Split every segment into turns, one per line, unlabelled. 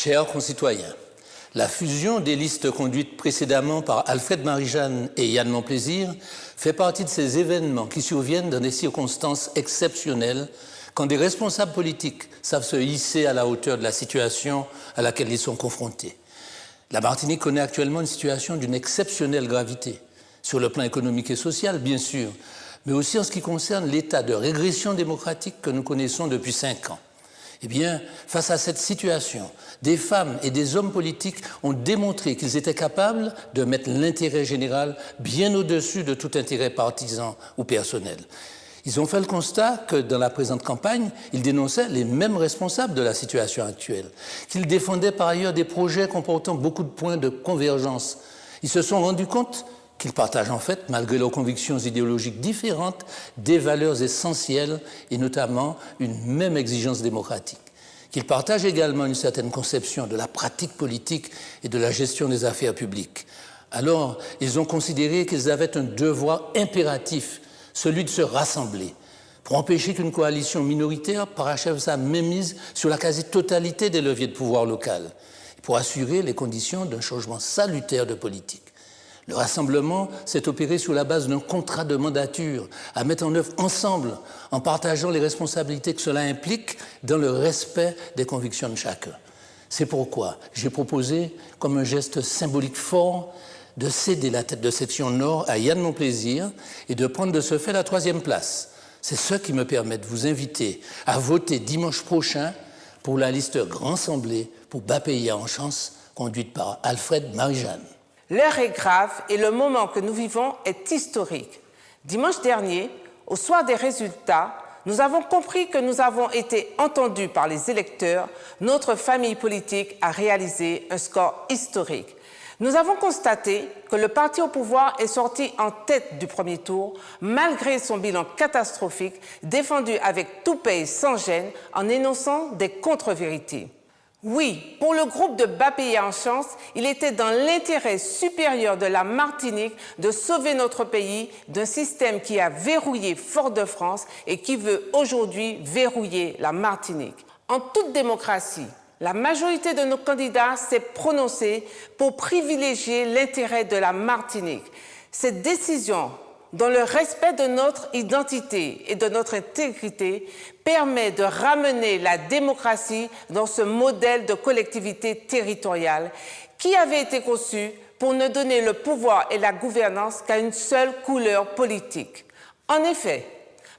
Chers concitoyens, la fusion des listes conduites précédemment par Alfred Marie-Jeanne et Yann Monplaisir fait partie de ces événements qui surviennent dans des circonstances exceptionnelles quand des responsables politiques savent se hisser à la hauteur de la situation à laquelle ils sont confrontés. La Martinique connaît actuellement une situation d'une exceptionnelle gravité, sur le plan économique et social, bien sûr, mais aussi en ce qui concerne l'état de régression démocratique que nous connaissons depuis 5 ans. Eh bien, face à cette situation, des femmes et des hommes politiques ont démontré qu'ils étaient capables de mettre l'intérêt général bien au-dessus de tout intérêt partisan ou personnel. Ils ont fait le constat que dans la présente campagne, ils dénonçaient les mêmes responsables de la situation actuelle, qu'ils défendaient par ailleurs des projets comportant beaucoup de points de convergence. Ils se sont rendus compte qu'ils partagent en fait, malgré leurs convictions idéologiques différentes, des valeurs essentielles et notamment une même exigence démocratique. Qu'ils partagent également une certaine conception de la pratique politique et de la gestion des affaires publiques. Alors, ils ont considéré qu'ils avaient un devoir impératif, celui de se rassembler, pour empêcher qu'une coalition minoritaire parachève sa mainmise sur la quasi-totalité des leviers de pouvoir local, et pour assurer les conditions d'un changement salutaire de politique. Le rassemblement s'est opéré sur la base d'un contrat de mandature à mettre en œuvre ensemble en partageant les responsabilités que cela implique dans le respect des convictions de chacun. C'est pourquoi j'ai proposé, comme un geste symbolique fort, de céder la tête de section Nord à Yann Monplaisir et de prendre de ce fait la 3e place. C'est ce qui me permet de vous inviter à voter dimanche prochain pour la liste Grand Assemblée pour Bas-Pays en Chance, conduite par Alfred Marie-Jeanne.
L'heure est grave et le moment que nous vivons est historique. Dimanche dernier, au soir des résultats, nous avons compris que nous avons été entendus par les électeurs. Notre famille politique a réalisé un score historique. Nous avons constaté que le parti au pouvoir est sorti en tête du premier tour, malgré son bilan catastrophique, défendu avec toupet et sans gêne, en énonçant des contre-vérités. Oui, pour le groupe de Bas-Pays en Chance, il était dans l'intérêt supérieur de la Martinique de sauver notre pays d'un système qui a verrouillé Fort-de-France et qui veut aujourd'hui verrouiller la Martinique. En toute démocratie, la majorité de nos candidats s'est prononcée pour privilégier l'intérêt de la Martinique. Cette décision, dans le respect de notre identité et de notre intégrité, permet de ramener la démocratie dans ce modèle de collectivité territoriale qui avait été conçu pour ne donner le pouvoir et la gouvernance qu'à une seule couleur politique. En effet,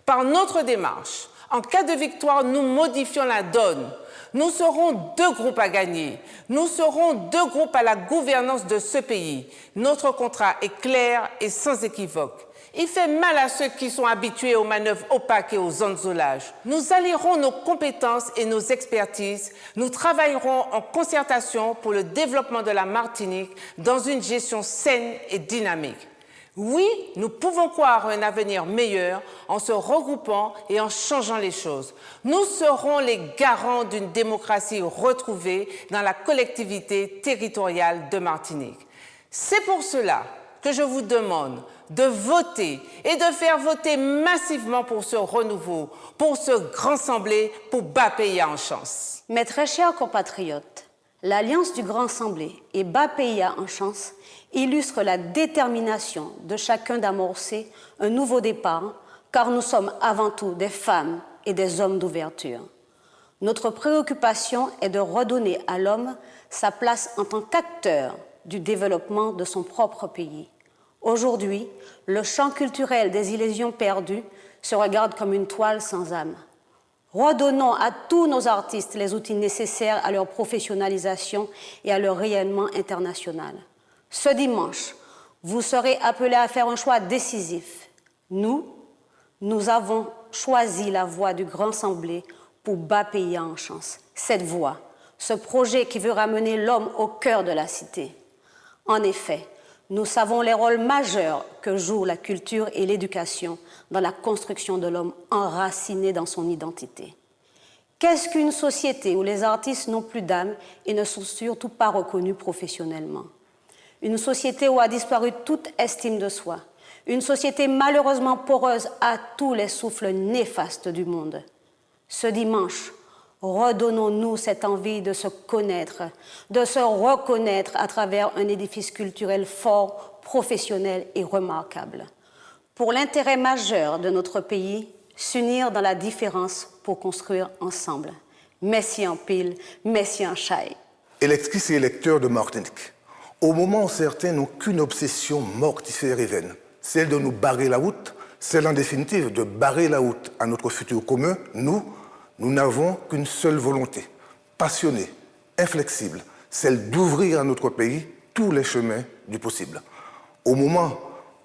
par notre démarche, en cas de victoire, nous modifions la donne. Nous serons 2 groupes à gagner. Nous serons 2 groupes à la gouvernance de ce pays. Notre contrat est clair et sans équivoque. Il fait mal à ceux qui sont habitués aux manœuvres opaques et aux enzolages. Nous allierons nos compétences et nos expertises. Nous travaillerons en concertation pour le développement de la Martinique dans une gestion saine et dynamique. Oui, nous pouvons croire à un avenir meilleur en se regroupant et en changeant les choses. Nous serons les garants d'une démocratie retrouvée dans la collectivité territoriale de Martinique. C'est pour cela que je vous demande de voter et de faire voter massivement pour ce renouveau, pour ce Grand Assemblée, pour Bas-Pays en Chance.
Mes très chers compatriotes, l'Alliance du Grand Assemblée et Bas-Pays en Chance illustre la détermination de chacun d'amorcer un nouveau départ, car nous sommes avant tout des femmes et des hommes d'ouverture. Notre préoccupation est de redonner à l'homme sa place en tant qu'acteur du développement de son propre pays. Aujourd'hui, le champ culturel des illusions perdues se regarde comme une toile sans âme. Redonnons à tous nos artistes les outils nécessaires à leur professionnalisation et à leur rayonnement international. Ce dimanche, vous serez appelés à faire un choix décisif. Nous avons choisi la voie du Grand Assemblée pour Bas-Pays en Chance. Cette voie, ce projet qui veut ramener l'homme au cœur de la cité. En effet, nous savons les rôles majeurs que jouent la culture et l'éducation dans la construction de l'homme enraciné dans son identité. Qu'est-ce qu'une société où les artistes n'ont plus d'âme et ne sont surtout pas reconnus professionnellement? Une société où a disparu toute estime de soi. Une société malheureusement poreuse à tous les souffles néfastes du monde. Ce dimanche, Redonnons-nous cette envie de se connaître, de se reconnaître à travers un édifice culturel fort, professionnel et remarquable. Pour l'intérêt majeur de notre pays, s'unir dans la différence pour construire ensemble. Merci en pile, merci en chai.
Électrices et électeurs de Martinique, au moment où certains n'ont qu'une obsession mortifère et vaine, celle de nous barrer la route, celle en définitive de barrer la route à notre futur commun, nous n'avons qu'une seule volonté, passionnée, inflexible, celle d'ouvrir à notre pays tous les chemins du possible. Au moment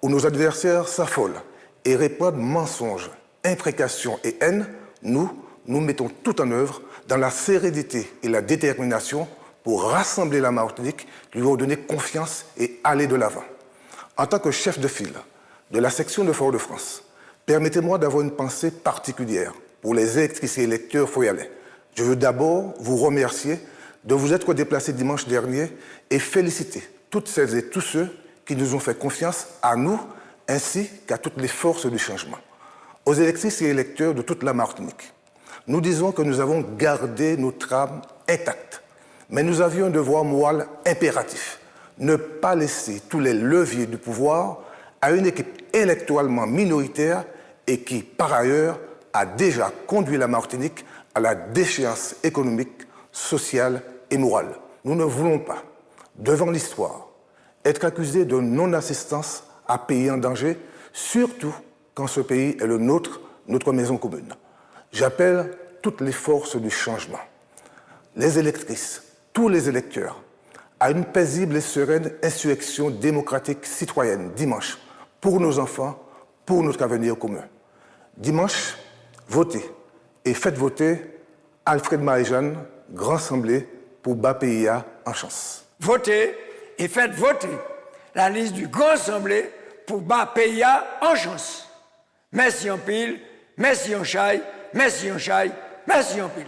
où nos adversaires s'affolent et répandent mensonges, imprécations et haine, nous mettons tout en œuvre dans la sérénité et la détermination pour rassembler la Martinique, lui redonner confiance et aller de l'avant. En tant que chef de file de la section de Fort-de-France, permettez-moi d'avoir une pensée particulière pour les électrices et électeurs foyalais. Je veux d'abord vous remercier de vous être déplacés dimanche dernier et féliciter toutes celles et tous ceux qui nous ont fait confiance à nous ainsi qu'à toutes les forces du changement. Aux électrices et électeurs de toute la Martinique, nous disons que nous avons gardé notre âme intacte, mais nous avions un devoir moral impératif, ne pas laisser tous les leviers du pouvoir à une équipe électoralement minoritaire et qui, par ailleurs, a déjà conduit la Martinique à la déchéance économique, sociale et morale. Nous ne voulons pas, devant l'histoire, être accusés de non-assistance à pays en danger, surtout quand ce pays est le nôtre, notre maison commune. J'appelle toutes les forces du changement, les électrices, tous les électeurs, à une paisible et sereine insurrection démocratique citoyenne dimanche, pour nos enfants, pour notre avenir commun. Dimanche, votez et faites voter Alfred Marie-Jeanne, Grand Assemblée pour BAPIA en chance.
Votez et faites voter la liste du Grand Assemblée pour BAPIA en chance. Merci en pile, merci en chai, merci en chai, merci en pile.